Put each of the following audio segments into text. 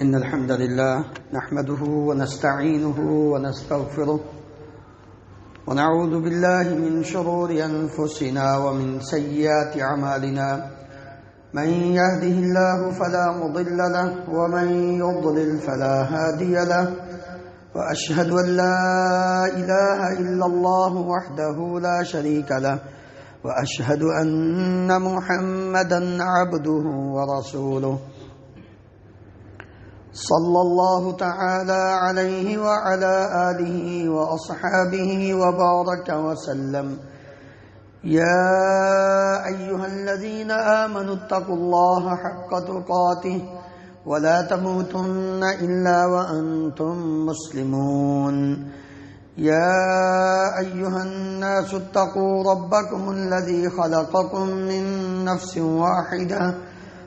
إن الحمد لله نحمده ونستعينه ونستغفره ونعوذ بالله من شرور أنفسنا ومن سيئات أعمالنا من يهده الله فلا مضل له ومن يضلل فلا هادي له وأشهد أن لا إله إلا الله وحده لا شريك له وأشهد أن محمدا عبده ورسوله صلى الله تعالى عليه وعلى آله وأصحابه وبارك وسلم يا أيها الذين آمنوا اتقوا الله حق تقاته ولا تموتن إلا وأنتم مسلمون يا أيها الناس اتقوا ربكم الذي خلقكم من نفس واحدة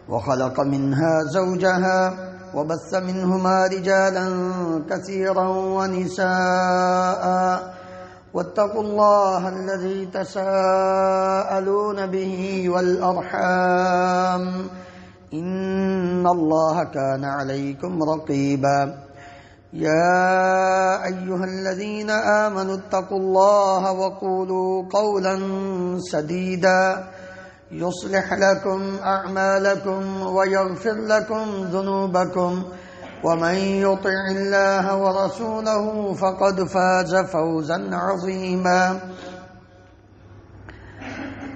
وخلق منها زوجها وبث منهما رجالا كثيرا ونساء واتقوا الله الذي تساءلون به والأرحام إن الله كان عليكم رقيبا يا أيها الذين آمنوا اتقوا الله وقولوا قولا سديدا يصلح لكم أعمالكم ويغفر لكم ذنوبكم ومن يطع الله ورسوله فقد فاز فوزا عظيما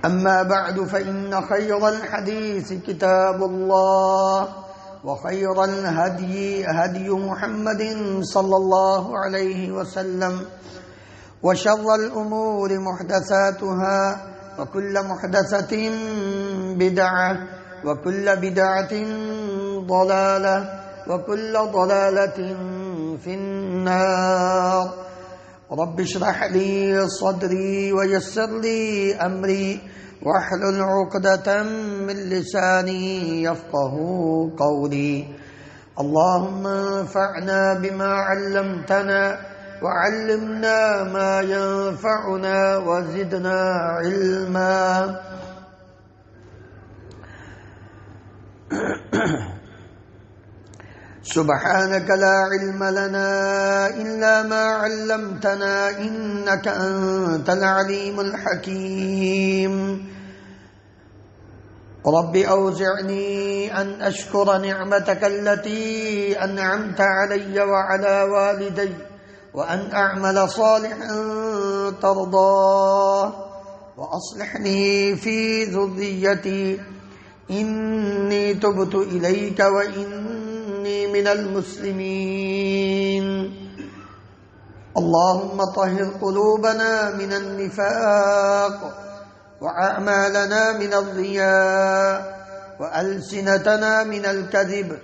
أما بعد فإن خير الحديث كتاب الله وخير الهدي هدي محمد صلى الله عليه وسلم وشر الأمور محدثاتها وكل محدثة بدعة وكل بدعة ضلالة وكل ضلالة في النار رب اشرح لي صدري ويسر لي أمري واحلل عقدة من لساني يفقه قولي اللهم انفعنا بما علمتنا وعلمنا ما ينفعنا وزدنا علما سبحانك لا علم لنا إلا ما علمتنا إنك أنت العليم الحكيم رب أوزعني أن أشكر نعمتك التي أنعمت علي وعلى والدي وأن أعمل صالحا ترضاه وأصلح لي في ذريتي إني تبت إليك وإني من المسلمين اللهم طهر قلوبنا من النفاق وأعمالنا من الرياء وألسنتنا من الكذب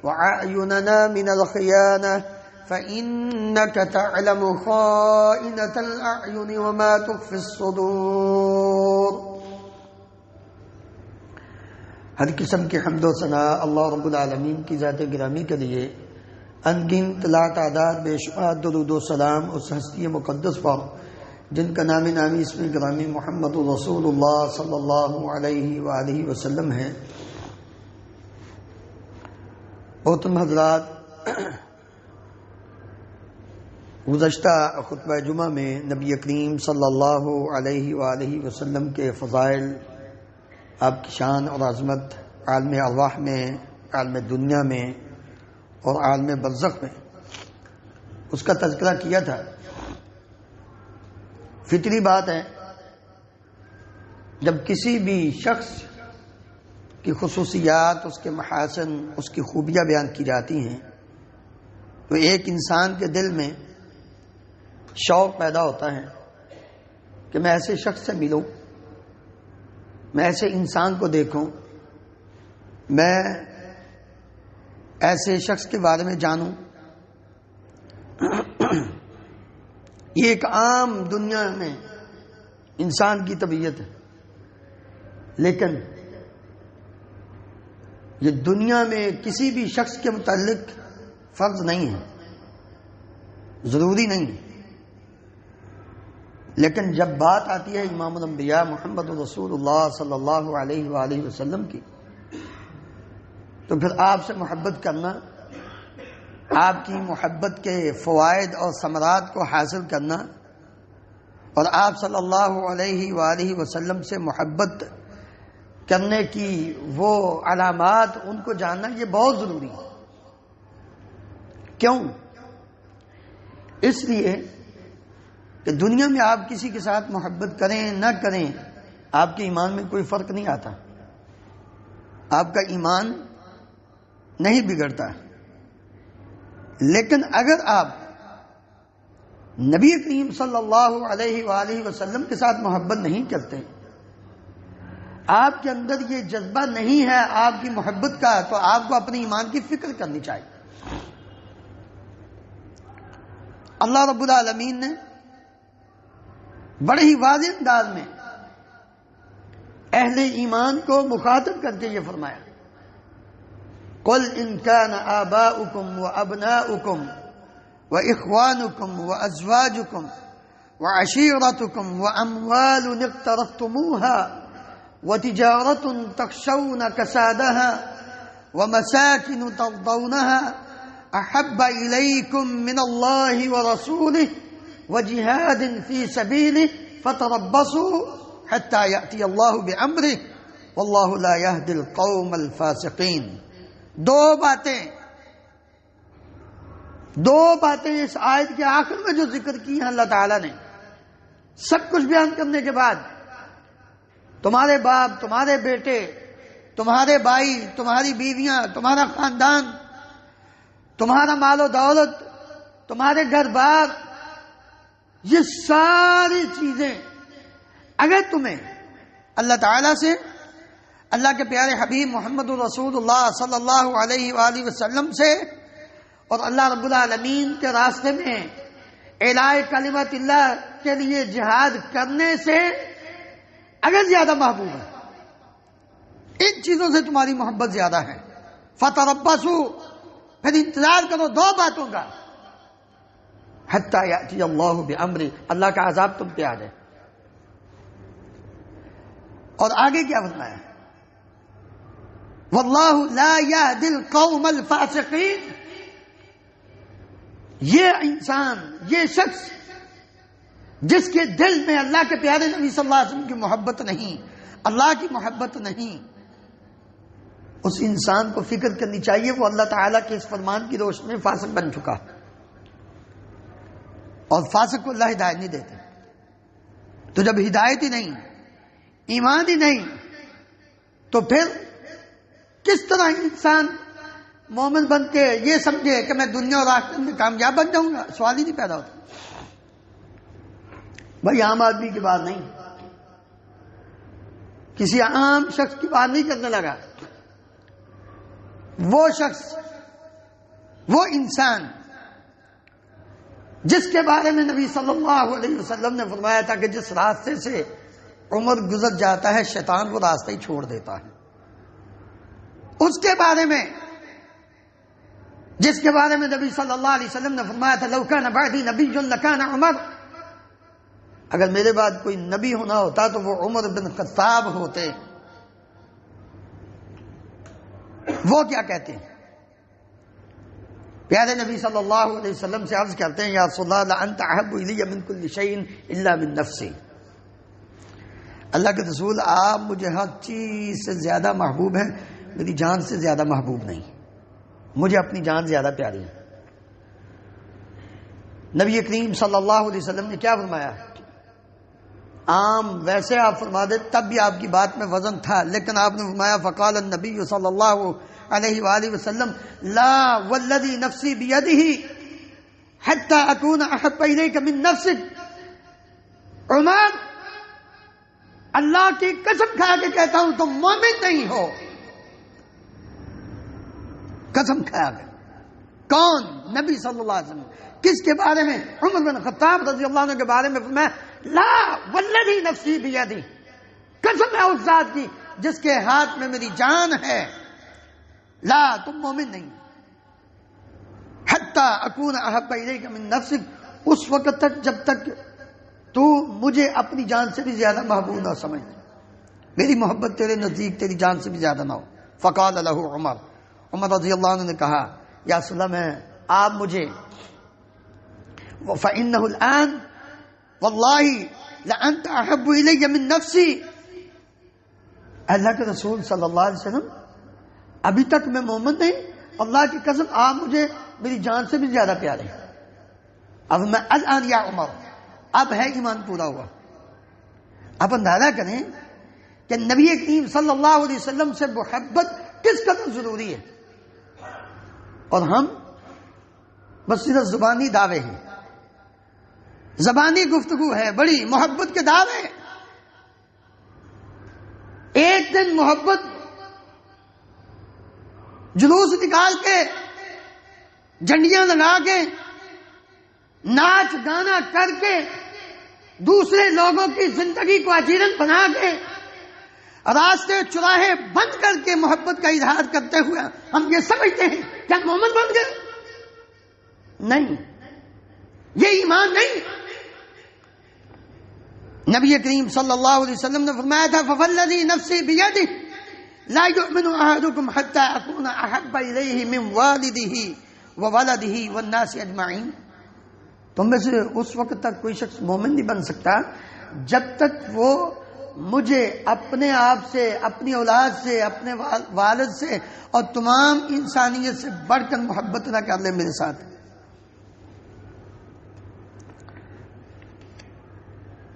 وأعيننا من الخيانة فإنك تعلم خائنة الأعين وما تخفي الصدور ہر قسم کی حمد و ثنا اللہ رب العالمین کی ذات گرامی کے لیے انگنت لا تعداد بے شمار درود و سلام اس ہستی مقدس پر جن کا نام نامی اسم گرامی محمد رسول اللہ صلی اللہ علیہ وآلہ وسلم ہے۔ محترم حضرات، گزشتہ خطبہ جمعہ میں نبی کریم صلی اللہ علیہ وآلہ وسلم کے فضائل، آپ کی شان اور عظمت عالم ارواح میں، عالم دنیا میں اور عالم برزخ میں اس کا تذکرہ کیا تھا۔ فطری بات ہے، جب کسی بھی شخص کی خصوصیات، اس کے محاسن، اس کی خوبیاں بیان کی جاتی ہیں تو ایک انسان کے دل میں شوق پیدا ہوتا ہے کہ میں ایسے شخص سے ملوں، میں ایسے انسان کو دیکھوں، میں ایسے شخص کے بارے میں جانوں۔ یہ ایک عام دنیا میں انسان کی طبیعت ہے، لیکن یہ دنیا میں کسی بھی شخص کے متعلق فرض نہیں ہے، ضروری نہیں ہے، لیکن جب بات آتی ہے امام الانبیاء محمد رسول اللہ صلی اللہ علیہ وآلہ وسلم کی تو پھر آپ سے محبت کرنا آپ کی محبت کے فوائد اور ثمرات کو حاصل کرنا اور آپ صلی اللہ علیہ وآلہ وسلم سے محبت کرنے کی وہ علامات ان کو جاننا یہ بہت ضروری ہے۔ کیوں؟ اس لیے کہ دنیا میں آپ کسی کے ساتھ محبت کریں نہ کریں آپ کے ایمان میں کوئی فرق نہیں آتا، آپ کا ایمان نہیں بگڑتا۔ لیکن اگر آپ نبی کریم صلی اللہ علیہ وآلہ وسلم کے ساتھ محبت نہیں کرتے، آپ کے اندر یہ جذبہ نہیں ہے آپ کی محبت کا، تو آپ کو اپنے ایمان کی فکر کرنی چاہیے۔ اللہ رب العالمین نے بڑے ہی واضح انداز میں اہل ایمان کو مخاطب کر کے یہ فرمایا، قل ان كان آباؤكم وابناؤكم واخوانكم وازواجكم وعشيرتكم واموال اقترفتموها وتجارة تخشون كسادها ومساكن ترضونها احب اليكم من الله ورسوله وجهاد في سبيله فتربصوا حتى يأتي الله بأمره والله لا يهدي القوم الفاسقين۔ دو باتیں اس آیت کے آخر میں جو ذکر کی ہیں اللہ تعالیٰ نے، سب کچھ بیان کرنے کے بعد تمہارے باپ، تمہارے بیٹے، تمہارے بھائی، تمہاری بیویاں، تمہارا خاندان، تمہارا مال و دولت، تمہارے گھر بار، یہ ساری چیزیں اگر تمہیں اللہ تعالیٰ سے، اللہ کے پیارے حبیب محمد رسول اللہ صلی اللہ علیہ وآلہ وسلم سے اور اللہ رب العالمین کے راستے میں اعلاء کلمت اللہ کے لیے جہاد کرنے سے اگر زیادہ محبوب ہے، ان چیزوں سے تمہاری محبت زیادہ ہے، فتربصوا، پھر انتظار کرو دو باتوں کا، حتی یأتی اللہ بأمرہ، اللہ کا عذاب تم پہ آ جائے۔ اور آگے کیا فرمایا؟ واللہ لا یہدی القوم الفاسقین، یہ انسان، یہ شخص جس کے دل میں اللہ کے پیارے نبی صلی اللہ علیہ وسلم کی محبت نہیں، اللہ کی محبت نہیں، اس انسان کو فکر کرنی چاہیے وہ اللہ تعالیٰ کے اس فرمان کی روشنی میں فاسق بن چکا، اور فاسق کو اللہ ہدایت نہیں دیتے۔ تو جب ہدایت ہی نہیں، ایمان ہی نہیں، تو پھر کس طرح انسان مومن بن کے یہ سمجھے کہ میں دنیا اور آخرت میں کامیاب بن جاؤں گا؟ سوال ہی نہیں پیدا ہوتا۔ بھائی عام آدمی کی بات نہیں، کسی عام شخص کی بات نہیں کرنے لگا، وہ شخص، وہ انسان جس کے بارے میں نبی صلی اللہ علیہ وسلم نے فرمایا تھا کہ جس راستے سے عمر گزر جاتا ہے شیطان وہ راستہ ہی چھوڑ دیتا ہے، اس کے بارے میں، جس کے بارے میں نبی صلی اللہ علیہ وسلم نے فرمایا تھا لو کان بعدی نبی لکان عمر، اگر میرے بعد کوئی نبی ہونا ہوتا تو وہ عمر بن خطاب ہوتے۔ وہ کیا کہتے ہیں؟ پیارے نبی صلی اللہ علیہ وسلم سے عرض کرتے ہیں یا رسول اللہ لانت احب الی من کل شیء الا من نفسی، اللہ کے رسول آپ مجھے ہر چیز سے زیادہ محبوب ہیں، میری جان سے زیادہ محبوب نہیں، مجھے اپنی جان زیادہ پیاری ہے۔ نبی کریم صلی اللہ علیہ وسلم نے کیا فرمایا؟ عام ویسے آپ فرما دے تب بھی آپ کی بات میں وزن تھا، لیکن آپ نے فرمایا فقال النبی صلی اللہ علیہ وآلہ وسلم لا والذی نفسی بیدہ حتی اکون احب الیک من نفسک، عمر اللہ کی قسم کھا کے کہتا ہوں تم مومن نہیں ہو، قسم کھا کے۔ کون؟ نبی صلی اللہ علیہ وسلم۔ کس کے بارے میں؟ عمر بن خطاب رضی اللہ عنہ کے بارے میں فرمایا لا والذی نفسی بیدہ، قسم ہے اس ذات کی جس کے ہاتھ میں میری جان ہے، لا تم مومن نہیں، حتی اکون احب الیک من نفسک، اس وقت تک جب تک تو مجھے اپنی جان سے بھی زیادہ محبوب نہ سمجھ، میری محبت تیرے نزدیک تیری جان سے بھی زیادہ نہ ہو۔ فقال له عمر، عمر رضی اللہ عنہ نے کہا یا رسول اللہ میں آپ مجھے فَإِنَّهُ الْآنَ وَاللَّهِ لَأَنْتَ أَحَبُّ إِلَيَّ مِن نَفْسِي، اللہ کے رسول صلی اللہ علیہ وسلم ابھی تک میں مومن نہیں، اللہ کی قسم آپ مجھے میری جان سے بھی زیادہ پیارے ہیں۔ اب میں الان یا عمر، اب ہے ایمان پورا ہوا۔ اب اندازہ کریں کہ نبی کریم صلی اللہ علیہ وسلم سے محبت کس قدر ضروری ہے، اور ہم بس صرف زبانی دعوے ہیں، زبانی گفتگو ہے، بڑی محبت کے دعوے۔ ایک دن محبت جلوس نکال کے، جھنڈیاں لگا کے، ناچ گانا کر کے، دوسرے لوگوں کی زندگی کو اجیرن بنا کے، راستے چراہے بند کر کے محبت کا اظہار کرتے ہوئے ہم یہ سمجھتے ہیں کہ ہم مومن بن گئے؟ نہیں، یہ ایمان نہیں۔ نبی کریم صلی اللہ علیہ وسلم نے فرمایا تھا فَوَالَّذِي نَفْسِي بِيَدِهِ لَا يُؤْمِنُ أَحَدُكُمْ حَتَّى أَكُونَ أَحَبَّ إِلَيْهِ مِنْ وَالِدِهِ وَوَلَدِهِ وَالنَّاسِ أَجْمَعِينَ۔ تم میں سے اس وقت تک کوئی شخص مومن نہیں بن سکتا جب تک وہ مجھے اپنے آپ سے، اپنی اولاد سے، اپنے والد سے اور تمام انسانیت سے بڑھ کر محبت نہ کر لے میرے ساتھ۔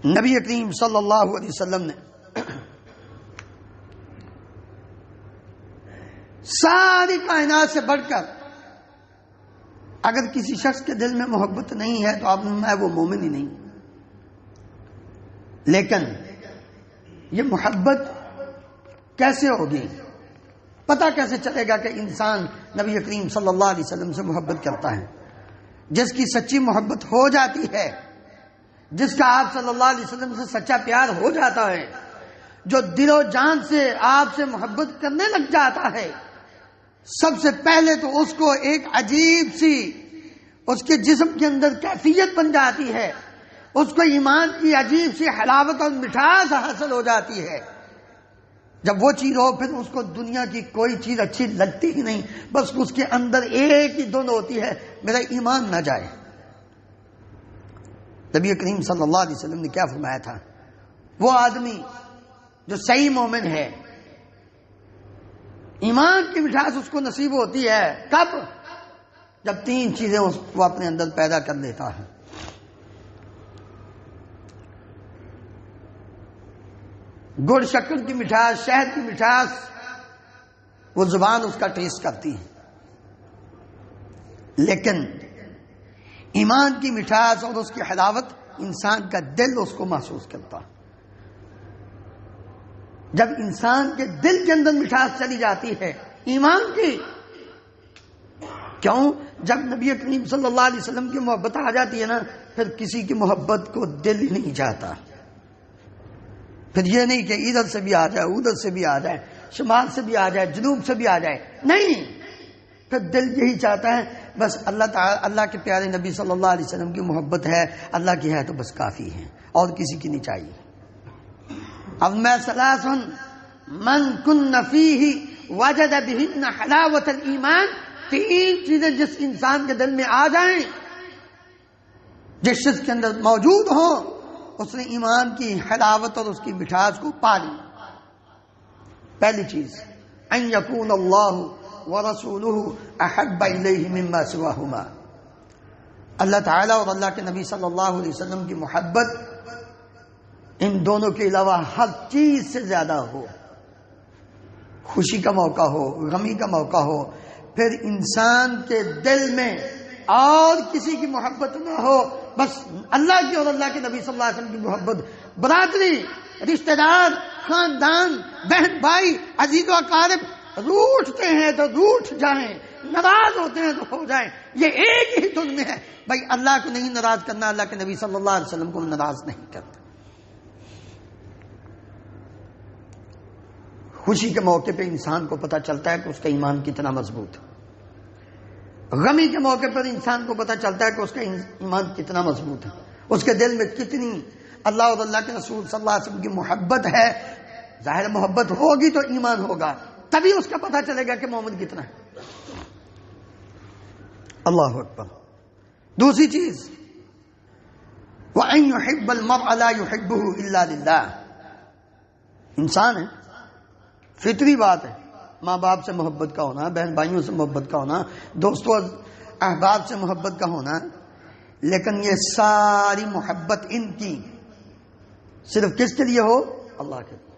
نبی کریم صلی اللہ علیہ وسلم نے ساری کائنات سے بڑھ کر اگر کسی شخص کے دل میں محبت نہیں ہے تو آپ نے فرمایا وہ مومن ہی نہیں۔ لیکن یہ محبت کیسے ہوگی؟ پتہ کیسے چلے گا کہ انسان نبی کریم صلی اللہ علیہ وسلم سے محبت کرتا ہے؟ جس کی سچی محبت ہو جاتی ہے، جس کا آپ صلی اللہ علیہ وسلم سے سچا پیار ہو جاتا ہے، جو دل و جان سے آپ سے محبت کرنے لگ جاتا ہے، سب سے پہلے تو اس کو ایک عجیب سی اس کے جسم کے اندر کیفیت بن جاتی ہے، اس کو ایمان کی عجیب سی حلاوت اور مٹھاس حاصل ہو جاتی ہے۔ جب وہ چیز ہو پھر اس کو دنیا کی کوئی چیز اچھی لگتی ہی نہیں، بس اس کے اندر ایک ہی دھن ہوتی ہے، میرا ایمان نہ جائے۔ نبی کریم صلی اللہ علیہ وسلم نے کیا فرمایا تھا؟ وہ آدمی جو صحیح مومن ہے، ایمان کی مٹھاس اس کو نصیب ہوتی ہے کب؟ جب تین چیزیں اس کو اپنے اندر پیدا کر لیتا ہے۔ گڑ شکر کی مٹھاس، شہد کی مٹھاس، وہ زبان اس کا ٹیسٹ کرتی ہے، لیکن ایمان کی مٹھاس اور اس کی حلاوت انسان کا دل اس کو محسوس کرتا۔ جب انسان کے دل کے اندر مٹھاس چلی جاتی ہے ایمان کی، کیوں؟ جب نبی کریم صلی اللہ علیہ وسلم کی محبت آ جاتی ہے نا، پھر کسی کی محبت کو دل ہی نہیں جاتا۔ پھر یہ نہیں کہ ادھر سے بھی آ جائے، ادھر سے بھی آ جائے، شمال سے بھی آ جائے، جنوب سے بھی آ جائے، نہیں، پھر دل یہی چاہتا ہے بس اللہ تعالی، اللہ کے پیارے نبی صلی اللہ علیہ وسلم کی محبت ہے، اللہ کی ہے تو بس کافی ہے، اور کسی کی نہیں چاہیے۔ اب میں ثلاث من کن فیہ وجد بہن حلاوت الایمان، تین چیزیں جس انسان کے دل میں آ جائیں، جس شخص کے اندر موجود ہوں، اس نے ایمان کی حلاوت اور اس کی مٹھاس کو پا لی۔ پہلی چیز ان یکون اللہ ورسولہ احب الیہ مما سواہما، اللہ تعالیٰ اور اللہ کے نبی صلی اللہ علیہ وسلم کی محبت ان دونوں کے علاوہ ہر چیز سے زیادہ ہو۔ خوشی کا موقع ہو، غمی کا موقع ہو، پھر انسان کے دل میں اور کسی کی محبت نہ ہو، بس اللہ کی اور اللہ کے نبی صلی اللہ علیہ وسلم کی محبت۔ برادری، رشتہ دار، خاندان، بہن بھائی، عزیز و اقارب روٹھتے ہیں تو روٹھ جائیں، ناراض ہوتے ہیں تو ہو جائیں، یہ ایک ہی دھن میں ہے، بھائی اللہ کو نہیں ناراض کرنا، اللہ کے نبی صلی اللہ علیہ وسلم کو ناراض نہیں کرنا۔ خوشی کے موقع پہ انسان کو پتہ چلتا ہے کہ اس کا ایمان کتنا مضبوط ہے، غمی کے موقع پر انسان کو پتہ چلتا ہے کہ اس کا ایمان کتنا مضبوط ہے، اس کے دل میں کتنی اللہ اور اللہ کے رسول صلی اللہ علیہ وسلم کی محبت ہے۔ ظاہر محبت ہوگی تو ایمان ہوگا، تبھی اس کا پتہ چلے گا کہ مومن کتنا ہے۔ اللہ اکبر. دوسری چیز وَأَن يُحِبَّ الْمَرْءَ لَا يُحِبُّهُ إِلَّا لِلَّهِ. انسان ہے، فطری بات ہے ماں باپ سے محبت کا ہونا، بہن بھائیوں سے محبت کا ہونا، دوستوں احباب سے محبت کا ہونا، لیکن یہ ساری محبت ان کی صرف کس کے لیے ہو؟ اللہ کے لیے.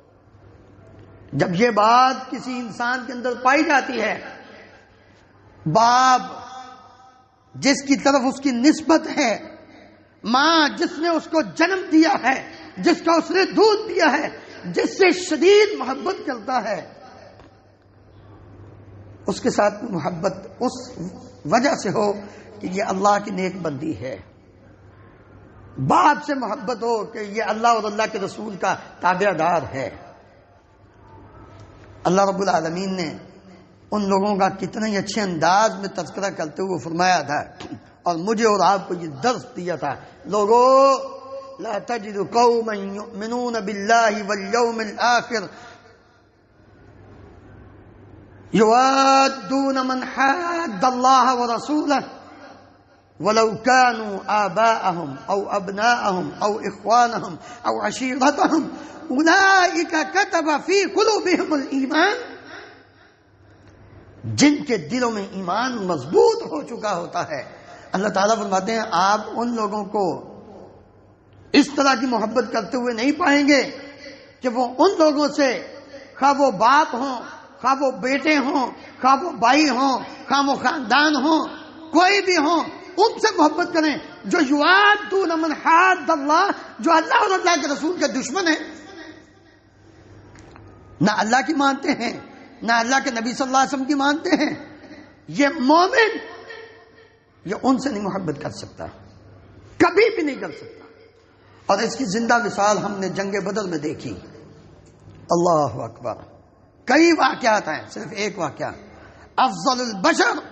جب یہ بات کسی انسان کے اندر پائی جاتی ہے، باپ جس کی طرف اس کی نسبت ہے، ماں جس نے اس کو جنم دیا ہے، جس کا اس نے دودھ دیا ہے، جس سے شدید محبت کرتا ہے، اس کے ساتھ محبت اس وجہ سے ہو کہ یہ اللہ کی نیک بندی ہے. باپ سے محبت ہو کہ یہ اللہ اور اللہ کے رسول کا تابع دار ہے. اللہ رب العالمین نے ان لوگوں کا کتنے ہی اچھے انداز میں تذکرہ کرتے ہوئے فرمایا تھا اور مجھے اور آپ کو یہ درس دیا تھا. لوگو لا تجد قوما یؤمنون باللہ والیوم الآخر یوادون من حاد اللہ ورسولہ ولو كانوا آباءهم او ابناءهم او اخوانهم او عشیرتهم اولئک كتب في قلوبهم الایمان. جن کے دلوں میں ایمان مضبوط ہو چکا ہوتا ہے، اللہ تعالیٰ فرماتے ہیں آپ ان لوگوں کو اس طرح کی محبت کرتے ہوئے نہیں پائیں گے کہ وہ ان لوگوں سے، خواہ وہ باپ ہوں، خواہ وہ بیٹے ہوں، خواہ وہ بھائی ہوں، خواہ وہ خاندان ہوں، کوئی بھی ہوں، ان سے محبت کریں جو یوادون من حاد اللہ، جو اللہ اور اللہ کے رسول کے دشمن ہیں، نہ اللہ کی مانتے ہیں نہ اللہ کے نبی صلی اللہ علیہ وسلم کی مانتے ہیں. یہ مومن یہ ان سے نہیں محبت کر سکتا، کبھی بھی نہیں کر سکتا. اور اس کی زندہ مثال ہم نے جنگ بدر میں دیکھی. اللہ اکبر. کئی واقعات ہیں، صرف ایک واقعہ افضل البشر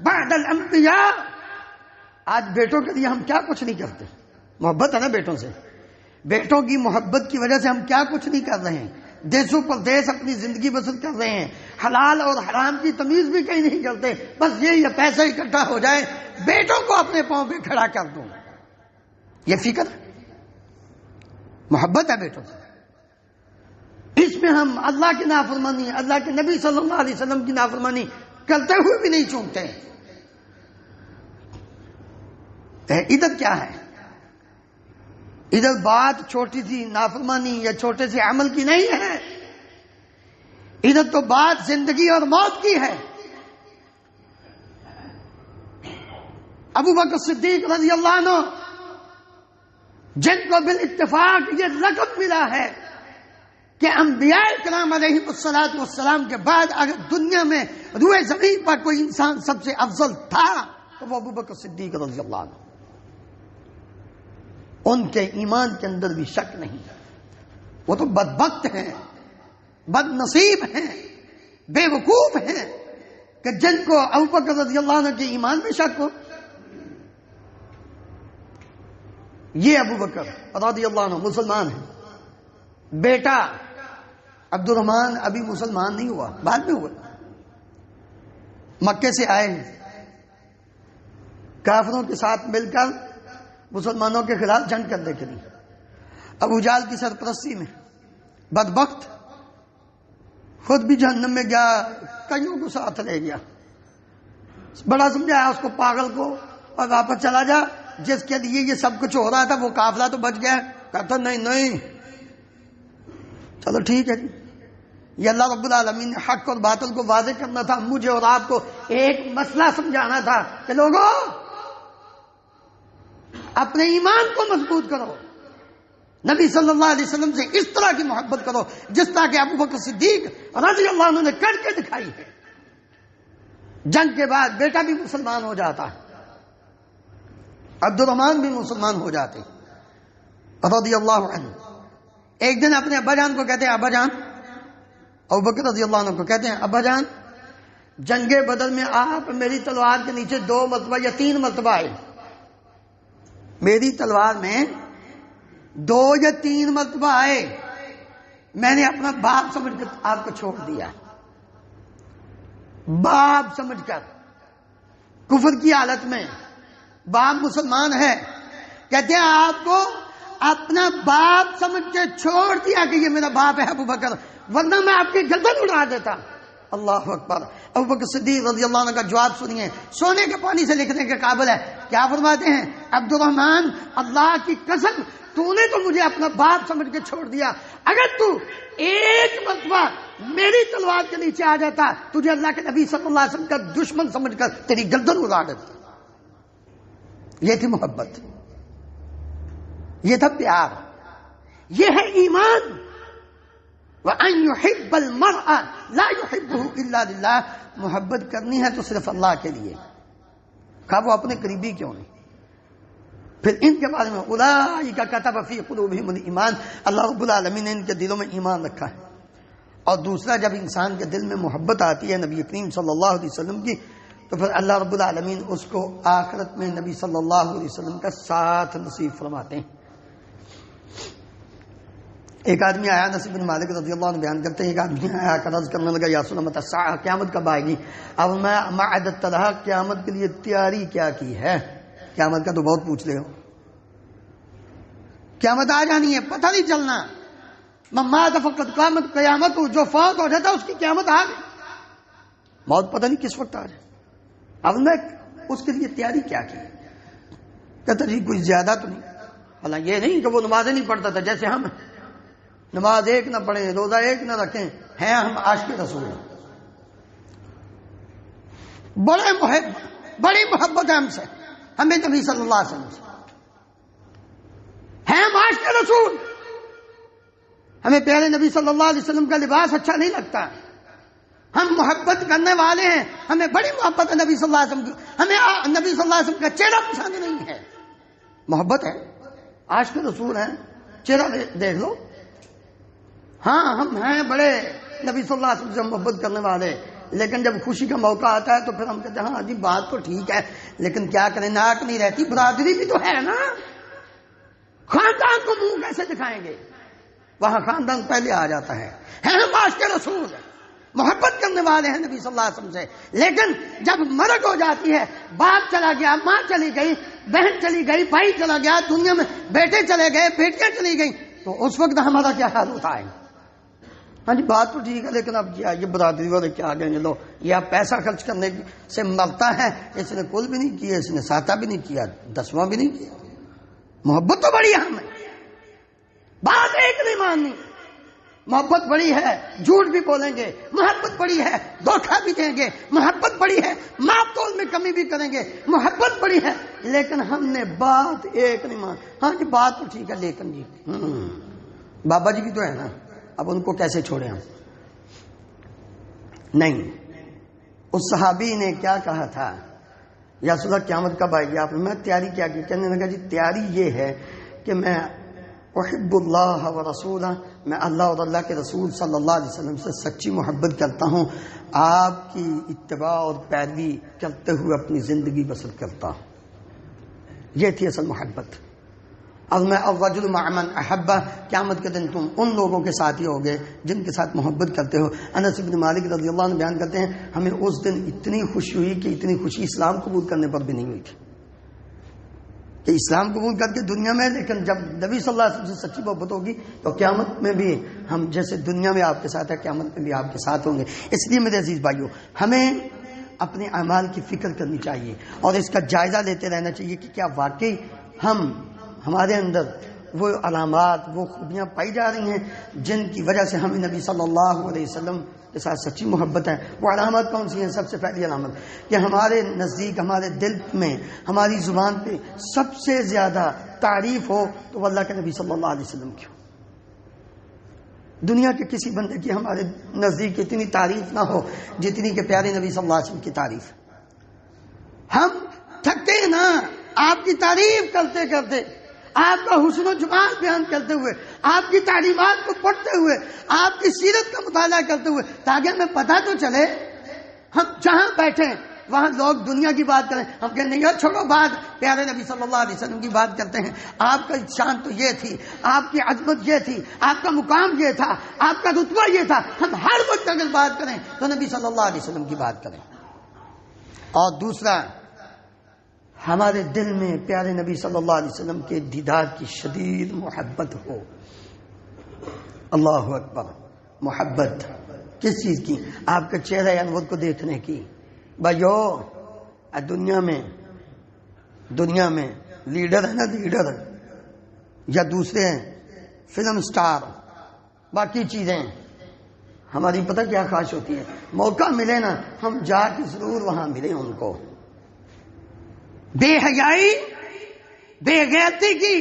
بعد الانبیاء. آج بیٹوں کے لیے ہم کیا کچھ نہیں کرتے. محبت ہے نا بیٹوں سے، بیٹوں کی محبت کی وجہ سے ہم کیا کچھ نہیں کر رہے ہیں. دیسوں پر دیس اپنی زندگی بسر کر رہے ہیں، حلال اور حرام کی تمیز بھی کہیں نہیں کرتے. بس یہ پیسہ اکٹھا ہو جائے، بیٹوں کو اپنے پاؤں پہ کھڑا کر دوں. یہ فکر محبت ہے بیٹوں سے. اس میں ہم اللہ کی نافرمانی، اللہ کے نبی صلی اللہ علیہ وسلم کی نافرمانی کرتے ہوئے بھی نہیں چونکتے. ادھر کیا ہے؟ ادھر بات چھوٹی سی نافرمانی یا چھوٹے سے عمل کی نہیں ہے، ادھر تو بات زندگی اور موت کی ہے. ابو بکر صدیق رضی اللہ عنہ جن کو بالاتفاق یہ لقب ملا ہے کہ انبیاء کرام علیہ السلام کے بعد اگر دنیا میں روئے زمین پر کوئی انسان سب سے افضل تھا تو وہ ابو بکر صدیق رضی اللہ عنہ. ان کے ایمان کے اندر بھی شک نہیں. وہ تو بدبخت ہیں، بد نصیب ہیں، بے وقوف ہیں کہ جن کو ابو بکر رضی اللہ عنہ کے ایمان میں شک ہو. یہ ابو بکر رضی اللہ عنہ مسلمان ہیں، بیٹا عبد الرحمن ابھی مسلمان نہیں ہوا، بعد میں ہوا. مکے سے آئے ہیں، کافروں کے ساتھ مل کر مسلمانوں کے خلاف جنگ کرنے کے لیے. ابو جہل کی سرپرستی میں بدبخت خود بھی جہنم میں گیا، کئیوں کو ساتھ لے گیا. بڑا سمجھایا اس کو پاگل کو اور واپس چلا جا، جس کے لیے یہ سب کچھ ہو رہا تھا وہ قافلہ تو بچ گیا. کہتا نہیں چلو ٹھیک ہے جی. یہ اللہ رب العالمین نے حق اور باطل کو واضح کرنا تھا. مجھے اور آپ کو ایک مسئلہ سمجھانا تھا کہ لوگوں اپنے ایمان کو مضبوط کرو، نبی صلی اللہ علیہ وسلم سے اس طرح کی محبت کرو جس طرح کہ ابو بکر صدیق رضی اللہ عنہ نے کر کے دکھائی ہے. جنگ کے بعد بیٹا بھی مسلمان ہو جاتا ہے، عبد الرحمن بھی مسلمان ہو جاتے رضی اللہ عنہ. ایک دن اپنے ابا جان کو کہتے ہیں ابا جان، ابو بکر رضی اللہ عنہ کو کہتے ہیں ابا جان جنگ بدر میں آپ میری تلوار کے نیچے 2 مرتبہ یا 3 مرتبہ آئے. میری تلوار میں 2 یا 3 مرتبہ آئے، میں نے اپنا باپ سمجھ کر آپ کو چھوڑ دیا. باپ سمجھ کر کفر کی حالت میں، باپ مسلمان ہے، کہتے ہیں آپ کو اپنا باپ سمجھ کے چھوڑ دیا کہ یہ میرا باپ ہے ابو بکر، ورنہ میں آپ کی گردن اڑا دیتا۔ اللہ اکبر۔ ابو بکر صدیق رضی اللہ عنہ کا جواب سنیے، سونے کے پانی سے لکھنے کے قابل ہے۔ کیا فرماتے ہیں؟ عبد الرحمن، اللہ کی قسم تو نے تو مجھے اپنا باپ سمجھ کے چھوڑ دیا، اگر تو ایک مرتبہ میری تلوار کے نیچے آ جاتا تجھے اللہ کے نبی صلی اللہ علیہ وسلم کا دشمن سمجھ کر تیری گردن اڑا دیتا۔ یہ تھی محبت، یہ تھا پیار، یہ ہے ایمان۔ وَأَن يُحِبَّ الْمَرْءَ لَا يُحِبُّهُ إِلَّا لِلَّهِ، محبت کرنی ہے تو صرف اللہ کے لیے، خواہ وہ اپنے قریبی کیوں نہیں۔ پھر ان کے بارے میں اولئک کتب فی قلوبہم الایمان، اللہ رب العالمین نے ان کے دلوں میں ایمان رکھا ہے۔ اور دوسرا، جب انسان کے دل میں محبت آتی ہے نبی کریم صلی اللہ علیہ وسلم کی، تو پھر اللہ رب العالمین اس کو آخرت میں نبی صلی اللہ علیہ وسلم کا ساتھ نصیب فرماتے ہیں۔ ایک آدمی آیا، انس بن مالک رضی اللہ عنہ بیان کرتے ہیں، ایک آدمی آیا کر عرض کرنے لگا یا رسول اللہ متی الساعہ، قیامت کب آئے گی؟ اب میں ما اعددت لہا، قیامت کے لیے تیاری کیا کی ہے؟ قیامت کا تو بہت پوچھ لے ہو، قیامت آ جانی ہے، پتہ نہیں چلنا۔ مات فقط قیامت، قیامت جو فوت ہو جاتا اس کی قیامت آ گئی، موت پتہ نہیں کس وقت آ جائے۔ اب میں اس کے لیے تیاری کیا کی؟ کہتا جی کچھ زیادہ تو نہیں، حالانکہ یہ نہیں کہ وہ نمازیں نہیں پڑھتا تھا جیسے ہم، نماز ایک نہ پڑھیں، روزہ ایک نہ رکھیں، ہیں ہم عاشق رسول، بڑے محب، بڑی محبت ہے ہم سے، ہمیں نبی صلی اللہ علیہ وسلم سے، ہیں ہم عاشق رسول، ہمیں پیارے نبی صلی اللہ علیہ وسلم کا لباس اچھا نہیں لگتا، ہم محبت کرنے والے ہیں، ہمیں بڑی محبت ہے نبی صلی اللہ علیہ وسلم کی، ہمیں نبی صلی اللہ علیہ وسلم کا چہرہ پسند نہیں ہے، محبت ہے، عاشق رسول ہیں، چہرہ دیکھ لو۔ ہاں ہم ہیں بڑے نبی صلی اللہ علیہ وسلم سے محبت کرنے والے، لیکن جب خوشی کا موقع آتا ہے تو پھر ہم کہتے ہیں ہاں جی بات تو ٹھیک ہے، لیکن کیا کریں، ناک نہیں رہتی، برادری بھی تو ہے نا، خاندان کو منہ کیسے دکھائیں گے؟ وہاں خاندان پہلے آ جاتا ہے ہم عاشق رسول، محبت کرنے والے ہیں نبی صلی اللہ علیہ وسلم سے، لیکن جب مرگ ہو جاتی ہے، باپ چلا گیا، ماں چلی گئی، بہن چلی گئی، بھائی چلا گیا، دنیا میں بیٹے چلے گئے، بیٹیاں چلی گئی، تو اس وقت ہمارا کیا حال ہوتا ہے؟ ہاں جی بات تو ٹھیک ہے، لیکن اب کیا یہ برادری والے کیا کہیں گے، لو یہ اب پیسہ خرچ کرنے سے مرتا ہے، اس نے کل بھی نہیں کیا، اس نے ساتہ بھی نہیں کیا، 10واں بھی نہیں کیا۔ محبت تو بڑی ہے ہمیں، بات ایک نہیں ماننی، محبت بڑی ہے، جھوٹ بھی بولیں گے، محبت بڑی ہے، دھوکہ بھی دیں گے، محبت بڑی ہے، ماپ تول میں کمی بھی کریں گے، محبت بڑی ہے، لیکن ہم نے بات ایک نہیں مان۔ ہاں جی بات تو ٹھیک ہے، لیکن جی بابا جی بھی تو ہے نا، اب ان کو کیسے چھوڑیں ہم؟ نہیں، اس صحابی نے کیا کہا تھا، یا رسول اللہ قیامت کب آئے گی؟ آپ نے میں تیاری کیا کی؟ کہنے لگا جی تیاری یہ ہے کہ میں احب اللہ و رسولہ، میں اللہ اور اللہ کے رسول صلی اللہ علیہ وسلم سے سچی محبت کرتا ہوں، آپ کی اتباع اور پیروی کرتے ہوئے اپنی زندگی بسر کرتا ہوں۔ یہ تھی اصل محبت۔ اب میں الرجل مع من احبہ، قیامت کے دن تم ان لوگوں کے ساتھ ہی ہوگے جن کے ساتھ محبت کرتے ہو۔ انس بن مالک رضی اللہ عنہ بیان کرتے ہیں ہمیں اس دن اتنی خوشی ہوئی کہ اتنی خوشی اسلام قبول کرنے پر بھی نہیں ہوئی تھی، کہ اسلام قبول کر کے دنیا میں، لیکن جب نبی صلی اللہ علیہ وسلم سے سچی محبت ہوگی تو قیامت میں بھی ہم جیسے دنیا میں آپ کے ساتھ ہے قیامت میں بھی آپ کے ساتھ ہوں گے۔ اس لیے میرے عزیز بھائیوں، ہمیں اپنے اعمال کی فکر کرنی چاہیے اور اس کا جائزہ لیتے رہنا چاہیے کہ کیا واقعی ہمارے اندر وہ علامات، وہ خوبیاں پائی جا رہی ہیں جن کی وجہ سے ہمیں نبی صلی اللہ علیہ وسلم کے ساتھ سچی محبت ہے۔ وہ علامات کون سی ہیں؟ سب سے پہلی علامت کہ ہمارے نزدیک، ہمارے دل میں، ہماری زبان پہ سب سے زیادہ تعریف ہو تو اللہ کے نبی صلی اللہ علیہ وسلم کی ہو۔ دنیا کے کسی بندے کی ہمارے نزدیک اتنی تعریف نہ ہو جتنی کہ پیارے نبی صلی اللہ علیہ وسلم کی تعریف۔ ہم تھکتے ہیں نا آپ کی تعریف کرتے کرتے، آپ کا حسن و جمال بیان کرتے ہوئے، آپ کی تعلیمات کو پڑھتے ہوئے، آپ کی سیرت کا مطالعہ کرتے ہوئے، تاکہ ہمیں پتہ تو چلے ہم جہاں بیٹھیں وہاں لوگ دنیا کی بات کریں، ہم کہیں نہیں یار چھوڑو بات، پیارے نبی صلی اللہ علیہ وسلم کی بات کرتے ہیں۔ آپ کا شان تو یہ تھی، آپ کی عظمت یہ تھی، آپ کا مقام یہ تھا، آپ کا رتبہ یہ تھا، ہم ہر وقت اگر بات کریں تو نبی صلی اللہ علیہ وسلم کی بات کریں۔ اور دوسرا ہمارے دل میں پیارے نبی صلی اللہ علیہ وسلم کے دیدار کی شدید محبت ہو. اللہ اکبر. محبت کس چیز کی؟ آپ کے چہرہ انور کو دیکھنے کی. بھائیو دنیا میں لیڈر ہے نا، لیڈر یا دوسرے ہیں فلم سٹار، باقی چیزیں، ہماری پتہ کیا خواہش ہوتی ہے؟ موقع ملے نا ہم جا کے ضرور وہاں ملیں ان کو. بے حیائی بے غیرتی کی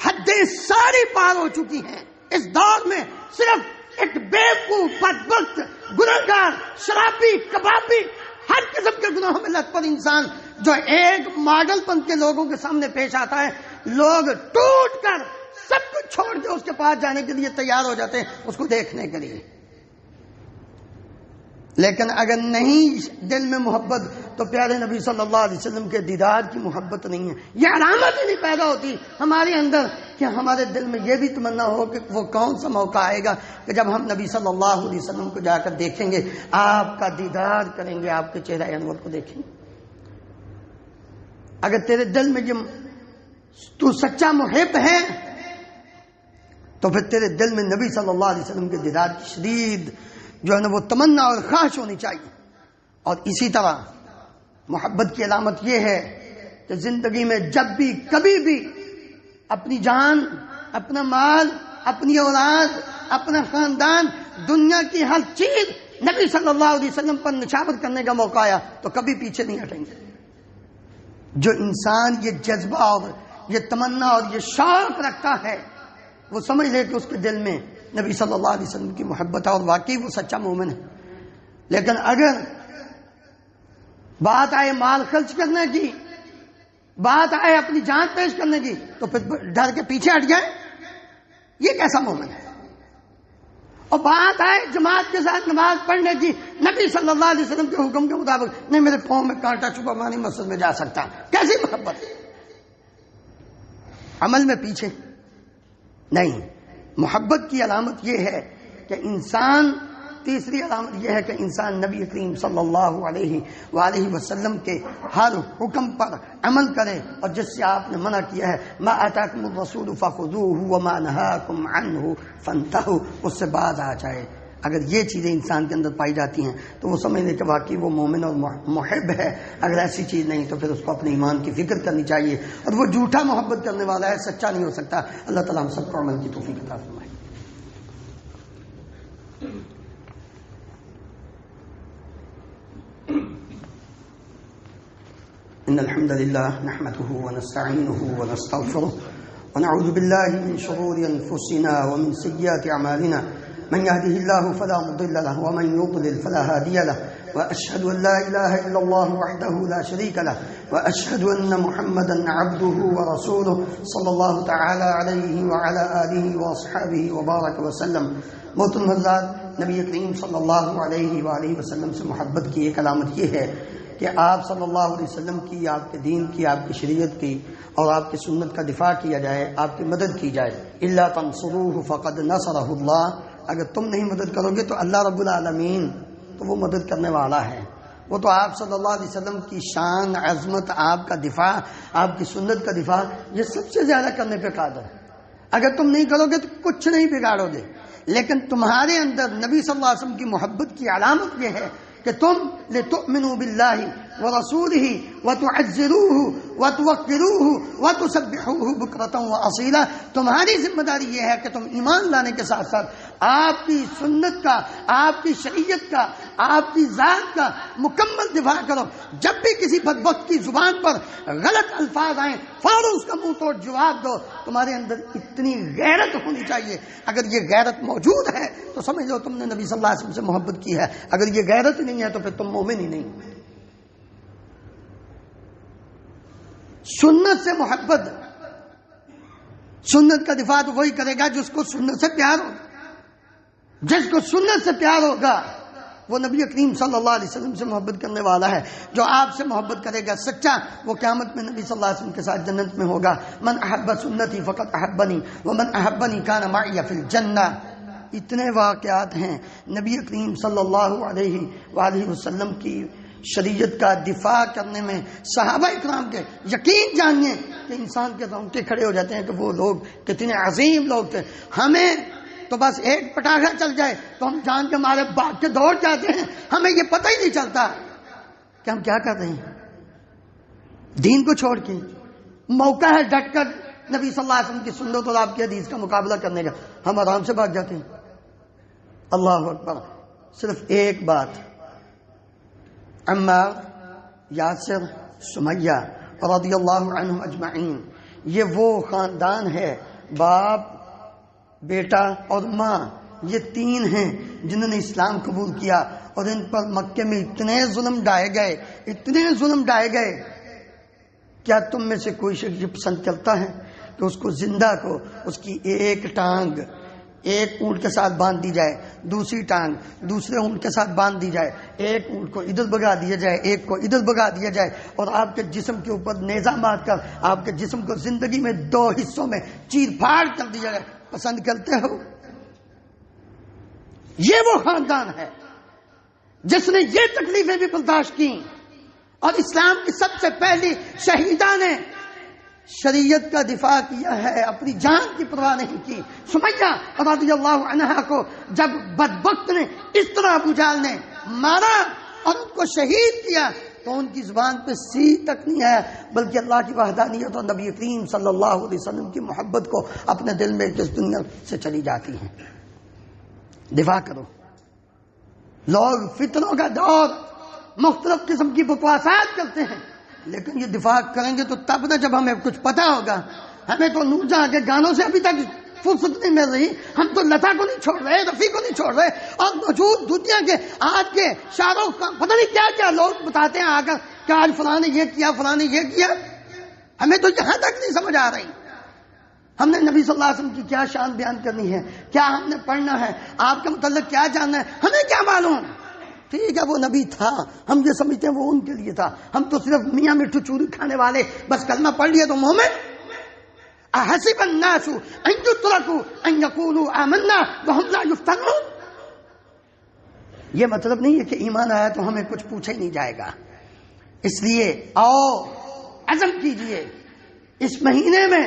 حدیں ساری پار ہو چکی ہیں. اس دور میں صرف ایک بیوقوف بدبخت گنہگار شرابی کبابی ہر قسم کے گناہوں میں لت پر انسان جو ایک ماڈل پن کے لوگوں کے سامنے پیش آتا ہے، لوگ ٹوٹ کر سب کچھ چھوڑ کے اس کے پاس جانے کے لیے تیار ہو جاتے ہیں اس کو دیکھنے کے لیے. لیکن اگر نہیں دل میں محبت تو پیارے نبی صلی اللہ علیہ وسلم کے دیدار کی محبت نہیں ہے. یہ علامت ہی نہیں پیدا ہوتی ہمارے اندر کہ ہمارے دل میں یہ بھی تمنا ہو کہ وہ کون سا موقع آئے گا کہ جب ہم نبی صلی اللہ علیہ وسلم کو جا کر دیکھیں گے، آپ کا دیدار کریں گے، آپ کے چہرہ انور کو دیکھیں گے. اگر تیرے دل میں تو سچا محب ہے تو پھر تیرے دل میں نبی صلی اللہ علیہ وسلم کے دیدار کی شدید جو ہے نا وہ تمنا اور خواہش ہونی چاہیے. اور اسی طرح محبت کی علامت یہ ہے کہ زندگی میں جب بھی کبھی بھی اپنی جان، اپنا مال، اپنی اولاد، اپنا خاندان، دنیا کی ہر چیز نبی صلی اللہ علیہ وسلم پر نچھاور کرنے کا موقع آیا تو کبھی پیچھے نہیں ہٹیں گے. جو انسان یہ جذبہ اور یہ تمنا اور یہ شوق رکھتا ہے وہ سمجھ لے کہ اس کے دل میں نبی صلی اللہ علیہ وسلم کی محبت ہے اور واقعی وہ سچا مومن ہے. لیکن اگر بات آئے مال خرچ کرنے کی، بات آئے اپنی جان پیش کرنے کی تو پھر ڈر کے پیچھے ہٹ جائے، یہ کیسا مومن ہے؟ اور بات آئے جماعت کے ساتھ نماز پڑھنے کی، نبی صلی اللہ علیہ وسلم کے حکم کے مطابق نہیں میرے پاؤں میں کانٹا چھپا میں نہیں مسجد میں جا سکتا، کیسی محبت؟ عمل میں پیچھے نہیں. محبت کی علامت یہ ہے کہ انسان، تیسری علامت یہ ہے کہ انسان نبی کریم صلی اللہ علیہ وآلہ وسلم کے ہر حکم پر عمل کرے اور جس سے آپ نے منع کیا ہے ما آتاکم الرسول فخذوہ وما نہاکم عنہ فانتہوا، اس سے باز آ جائے. اگر یہ چیزیں انسان کے اندر پائی جاتی ہیں تو وہ سمجھ لے کہ واقعی وہ مومن اور محب ہے. اگر ایسی چیز نہیں تو پھر اس کو اپنے ایمان کی فکر کرنی چاہیے اور وہ جھوٹا محبت کرنے والا ہے، سچا نہیں ہو سکتا. اللہ تعالیٰ ہم سب کو عمل کی توفیق عطا فرمائے. ان الحمد لله نحمده ونستعينه ونستغفره ونعوذ بالله من شرور انفسنا ومن سيئات اعمالنا من يهده الله فلا مضل له ومن يضلل فلا هادي له واشهد ان لا اله الا الله وحده لا شريك له واشهد ان محمدا عبده ورسوله صلى الله تعالى عليه وعلى اله واصحابه وبارك وسلم. محترم حضرات، نبی کریم صلی اللہ علیہ وآلہ وسلم سے محبت کی ایک علامت یہ ہے کہ آپ صلی اللہ علیہ وسلم کی، آپ کے دین کی، آپ کی شریعت کی اور آپ کی سنت کا دفاع کیا جائے، آپ کی مدد کی جائے. الا تنصروه فقد نصره اللہ، اگر تم نہیں مدد کرو گے تو اللہ رب العالمین تو وہ مدد کرنے والا ہے. وہ تو آپ صلی اللہ علیہ وسلم کی شان، عظمت، آپ کا دفاع، آپ کی سنت کا دفاع یہ سب سے زیادہ کرنے پہ قادر ہے. اگر تم نہیں کرو گے تو کچھ نہیں بگاڑو گے. لیکن تمہارے اندر نبی صلی اللہ علیہ وسلم کی محبت کی علامت یہ ہے کہ تم لتؤمنوا باللہ ورسولہ وتعزروہ وتوقروہ وتسبحوہ بکرۃ واصیلا. تمہاری ذمہ داری یہ ہے کہ تم ایمان لانے کے ساتھ ساتھ آپ کی سنت کا، آپ کی شریعت کا، آپ کی ذات کا مکمل دفاع کرو. جب بھی کسی بدبخت کی زبان پر غلط الفاظ آئیں فوراً اس کا منہ توڑ جواب دو. تمہارے اندر اتنی غیرت ہونی چاہیے. اگر یہ غیرت موجود ہے تو سمجھ لو تم نے نبی صلی اللہ علیہ وسلم سے محبت کی ہے. اگر یہ غیرت نہیں ہے تو پھر تم مومن ہی نہیں. سنت سے محبت، سنت کا دفاع تو وہی کرے گا جس کو سنت سے پیار ہوگا. جس کو سنت سے پیار ہوگا وہ نبی کریم صلی اللہ علیہ وسلم سے محبت کرنے والا ہے. جو آپ سے محبت کرے گا سچا، وہ قیامت میں نبی صلی اللہ علیہ وسلم کے ساتھ جنت میں ہوگا. من احب سنتی فقط احبنی ومن احبنی کان معی فی الجنہ. اتنے واقعات ہیں نبی کریم صلی اللہ علیہ وآلہ وسلم کی شریعت کا دفاع کرنے میں صحابہ اکرام کے یقین جانیے کہ انسان کے رونگٹے کھڑے ہو جاتے ہیں کہ وہ لوگ کتنے عظیم لوگ تھے. ہمیں تو بس ایک پٹاخہ چل جائے تو ہم جان کے مارے بھاگ کے دوڑ جاتے ہیں, ہمیں یہ پتہ ہی نہیں چلتا کہ ہم کیا کر رہے ہیں. دین کو چھوڑ کے موقع ہے ڈٹ کر نبی صلی اللہ علیہ وسلم کی سنت اور آپ کی حدیث کا مقابلہ کرنے کا, ہم آرام سے بھاگ جاتے ہیں. اللہ اکبر. صرف ایک بات, عمار, یاسر, سمیہ رضی اللہ عنہم اجمعین, یہ وہ خاندان ہے, باپ, بیٹا اور ماں, یہ تین ہیں جنہوں نے اسلام قبول کیا, اور ان پر مکے میں اتنے ظلم ڈھائے گئے, اتنے ظلم ڈھائے گئے. کیا تم میں سے کوئی شخص یہ پسند کرتا ہے کہ اس کو زندہ کو اس کی ایک ٹانگ ایک اونٹ کے ساتھ باندھ دی جائے, دوسری ٹانگ دوسرے اونٹ کے ساتھ باندھ دی جائے, ایک اونٹ کو ادھر بگا دیا جائے, ایک کو ادھر بگا دیا جائے, اور آپ کے جسم کے اوپر نیزہ مار کر آپ کے جسم کو زندگی میں 2 حصوں میں چیر پھاڑ کر دیا جائے؟ پسند کرتے ہو؟ یہ وہ خاندان ہے جس نے یہ تکلیفیں بھی برداشت کی, اور اسلام کی سب سے پہلی شہیدہ نے شریعت کا دفاع کیا ہے, اپنی جان کی پرواہ نہیں کی. سمیہ رضی اللہ عنہا کو جب بدبخت نے اس طرح ابو جہل نے مارا اور ان کو شہید کیا تو ان کی زبان پہ سی تک نہیں آیا, بلکہ اللہ کی وحدانیت اور نبی کریم صلی اللہ علیہ وسلم کی محبت کو اپنے دل میں اس دنیا سے چلی جاتی ہیں. دفاع کرو. لوگ فتنوں کا دور, مختلف قسم کی بکواسات کرتے ہیں, لیکن یہ دفاع کریں گے تو تب نہ جب ہمیں کچھ پتا ہوگا. ہمیں تو نور جہاں کے گانوں سے ابھی تک فرصت نہیں مل رہی, ہم تو لتا کو نہیں چھوڑ رہے, رفیع کو نہیں چھوڑ رہے, اور موجود دنیا کے آج کے شاہ رخ خان پتہ نہیں کیا کیا لوگ بتاتے ہیں آ کر کہ آج فلاں نے یہ کیا, فلاں نے یہ کیا. ہمیں تو یہاں تک نہیں سمجھ آ رہی. ہم نے نبی صلی اللہ علیہ وسلم کی کیا شان بیان کرنی ہے, کیا ہم نے پڑھنا ہے, آپ کا متعلق کیا جاننا ہے, ہمیں کیا معلوم. ٹھیک ہے وہ نبی تھا, ہم یہ سمجھتے ہیں وہ ان کے لیے تھا, ہم تو صرف میاں مٹھو چوری کھانے والے بس کلمہ پڑھ لیے تو مومن. احسب الناس ان یترکوا ان یقولوا آمنا وهم لا یفتنون. یہ مطلب نہیں ہے کہ ایمان آیا تو ہمیں کچھ پوچھا ہی نہیں جائے گا. اس لیے آؤ عزم کیجئے, اس مہینے میں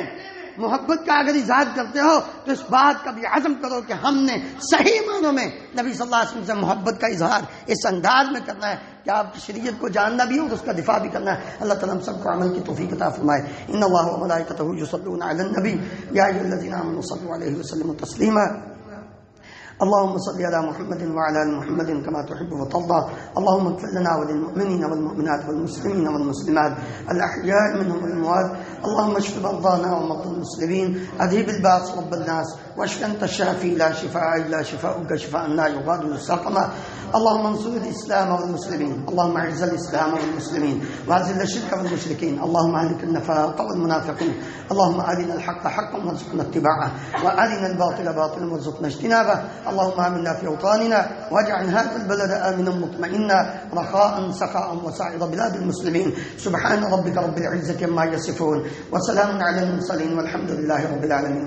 محبت کا اگر اظہار کرتے ہو تو اس بات کا بھی عزم کرو کہ ہم نے صحیح معنوں میں نبی صلی اللہ علیہ وسلم سے محبت کا اظہار اس انداز میں کرنا ہے کہ آپ کی شریعت کو جاننا بھی ہو اور اس کا دفاع بھی کرنا ہے. اللہ تعالیٰ ہم سب کو عمل کی توفیق عطا فرمائے. ان اللہ و ملائکتہ یصلون علی النبی یا ایھا الذین آمنوا صلوا علیہ وسلموا تسلیما. اللهم صل على محمد وعلى ال محمد كما تحب وترضى. اللهم اغفر لنا وللمؤمنين والمؤمنات والمسلمين والمسلمات الاحياء منهم والاموات. اللهم اشف مرضانا ومرضى المسلمين, اذهب الباس رب الناس واشف انت الشافي لا شفاء الا شفاؤك شفاء لا يغادر سقما. اللهم انصر الاسلام والمسلمين. اللهم اعز الاسلام والمسلمين واذل الشرك والمشركين. اللهم اهلك النفاق والمنافقين. اللهم ارنا الحق حقا وارزقنا اتباعه وارنا الباطل باطلا وارزقنا اجتنابه. اللهم آمنا في أوطاننا واجعل هذا البلد آمنا مطمئنا رخاء سخاء وسائر بلاد المسلمين. سبحان ربك رب العزة عما يصفون وسلام على المرسلين والحمد لله رب العالمين.